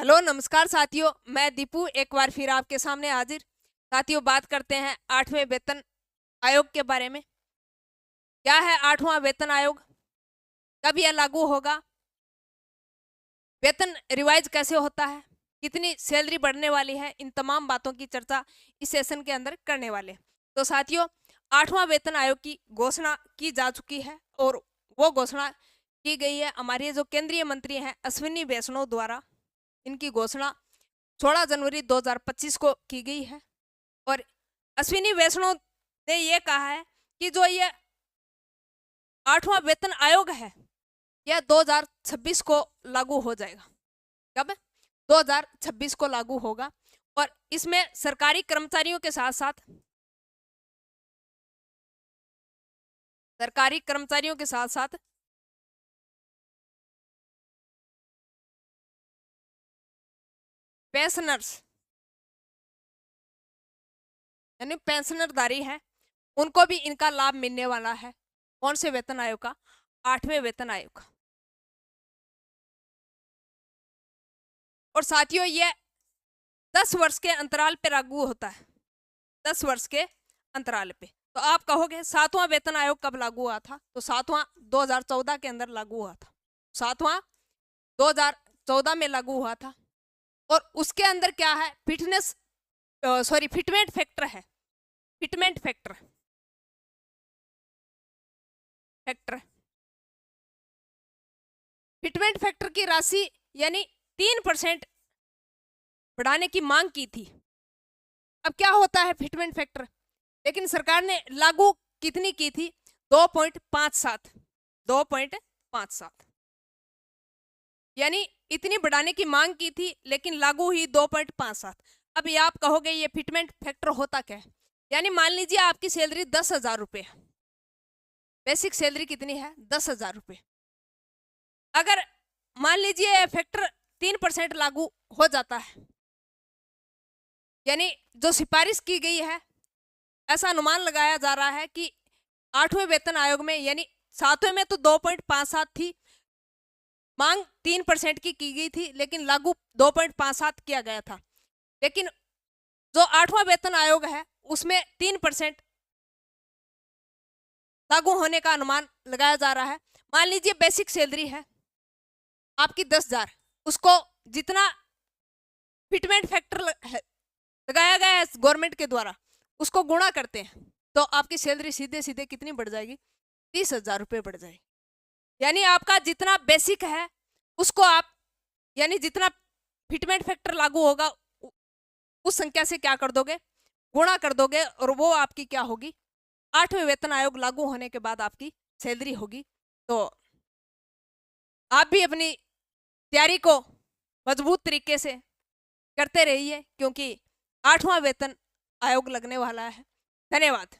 Hello नमस्कार साथियों, मैं दीपू एक बार फिर आपके सामने हाजिर। साथियों, बात करते हैं 8वें वेतन आयोग के बारे में। क्या है 8वां वेतन आयोग, कब यह लागू होगा, वेतन रिवाइज कैसे होता है, कितनी सैलरी बढ़ने वाली है, इन तमाम बातों की चर्चा इस सेशन के अंदर करने वाले। तो साथियों, 8वां वेतन आयोग की घोषणा की जा चुकी है और वो घोषणा की गई है हमारे जो केंद्रीय मंत्री हैं अश्विनी वैष्णव द्वारा। इनकी घोषणा 16 जनवरी 2025 को की गई है और अश्विनी वैष्णव ने यह कहा है कि जो ये 8वां वेतन आयोग है यह 2026 को लागू हो जाएगा। कब? 2026 को लागू होगा और इसमें सरकारी कर्मचारियों के साथ साथ पेंशनर्स यानी पेंशनरधारी है उनको भी इनका लाभ मिलने वाला है। कौन से वेतन आयोग का? 8वें वेतन आयोग का। और साथियों, यह 10 वर्ष के अंतराल पे लागू होता है। 10 वर्ष के अंतराल पे। तो आप कहोगे 7वां वेतन आयोग कब लागू हुआ था? तो 7वां 2014 के अंदर लागू हुआ था। 7वां 2014 में लागू हुआ था और उसके अंदर क्या है? फिटमेंट फैक्टर है। फिटमेंट फैक्टर फिटमेंट फैक्टर की राशि यानी 3% बढ़ाने की मांग की थी। अब क्या होता है फिटमेंट फैक्टर? लेकिन सरकार ने लागू कितनी की थी? 2.57 2.57 यानी इतनी बढ़ाने की मांग की थी लेकिन लागू हुई 2.57। अब ये आप कहोगे ये फिटमेंट फैक्टर होता क्या है? यानी मान लीजिए आपकी सैलरी 10,000 रुपये, बेसिक सैलरी कितनी है? 10,000 रुपये। अगर मान लीजिए फैक्टर 3% लागू हो जाता है, यानी जो सिफारिश की गई है, ऐसा अनुमान लगाया जा रहा है कि 8वें वेतन आयोग में यानी 7वें में तो 2.57 थी, मांग 3% की गई थी लेकिन लागू 2.57 किया गया था। लेकिन जो 8वां वेतन आयोग है उसमें 3% लागू होने का अनुमान लगाया जा रहा है। मान लीजिए बेसिक सैलरी है आपकी 10,000, उसको जितना फिटमेंट फैक्टर लगाया गया है गवर्नमेंट के द्वारा उसको गुणा करते हैं तो आपकी सैलरी सीधे सीधे कितनी बढ़ जाएगी? 30,000 रुपये बढ़ जाएगी। यानी आपका जितना बेसिक है उसको आप यानी जितना फिटमेंट फैक्टर लागू होगा उस संख्या से क्या कर दोगे? गुणा कर दोगे और वो आपकी क्या होगी? 8वें वेतन आयोग लागू होने के बाद आपकी सैलरी होगी। तो आप भी अपनी तैयारी को मजबूत तरीके से करते रहिए क्योंकि 8वां वेतन आयोग लगने वाला है। धन्यवाद।